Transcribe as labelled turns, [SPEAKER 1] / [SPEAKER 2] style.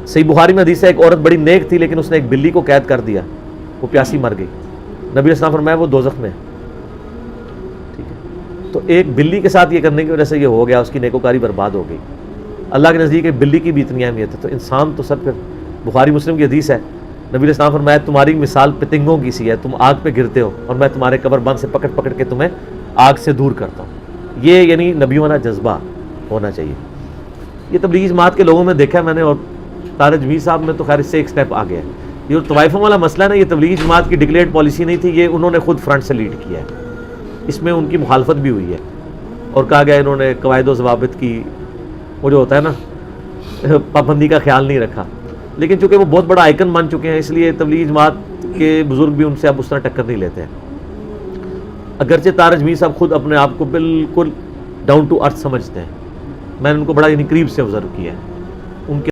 [SPEAKER 1] सही बुखारी में हदीस है, एक औरत बड़ी नेक थी लेकिन उसने एक बिल्ली को कैद कर दिया, वो प्यासी मर गई। नबी अलैहिस्सलाम फरमाया वो दोज़ख में है। ठीक है, तो एक बिल्ली के साथ ये करने की वजह से ये हो गया, उसकी नेकोकारी बर्बाद हो गई। अल्लाह के नज़दीक एक बिल्ली की भी इतनी अहमियत है, तो इंसान तो सब। फिर बुखारी मुस्लिम की हदीस है, नबी अलैहिस्सलाम फरमाया तुम्हारी मिसाल पतंगों की सी है, तुम आग पे गिरते हो और मैं तुम्हारे कब्रबंद से पकड़ पकड़ के तुम्हें आग से दूर करता हूँ। ये यानी नबीवाना जज्बा होना चाहिए। ये तबलीगी जमात के लोगों में देखा है मैंने, और तारज जमीर साहब में तो खैर इससे एक स्टेप आ गया है। ये तवाइफों वाला मसला ना, ये तबलीगी जमात की डिक्लेयर्ड पॉलिसी नहीं थी, ये उन्होंने खुद फ्रंट से लीड किया है। इसमें उनकी मुखालफत भी हुई है और कहा गया इन्होंने कवायद व ज़वाबित की, वो जो होता है ना, पाबंदी का ख्याल नहीं रखा। लेकिन चूँकि वो बहुत बड़ा आइकन बन चुके हैं, इसलिए तबलीगी जमात के बुज़ुर्ग भी उनसे अब उस तरह टक्कर नहीं लेते हैं। अगरचे तारज जमीर साहब खुद अपने आप को बिल्कुल डाउन टू अर्थ समझते हैं, मैंने उनको बड़ा यानी करीब से ऑब्जर्व किया है। उनके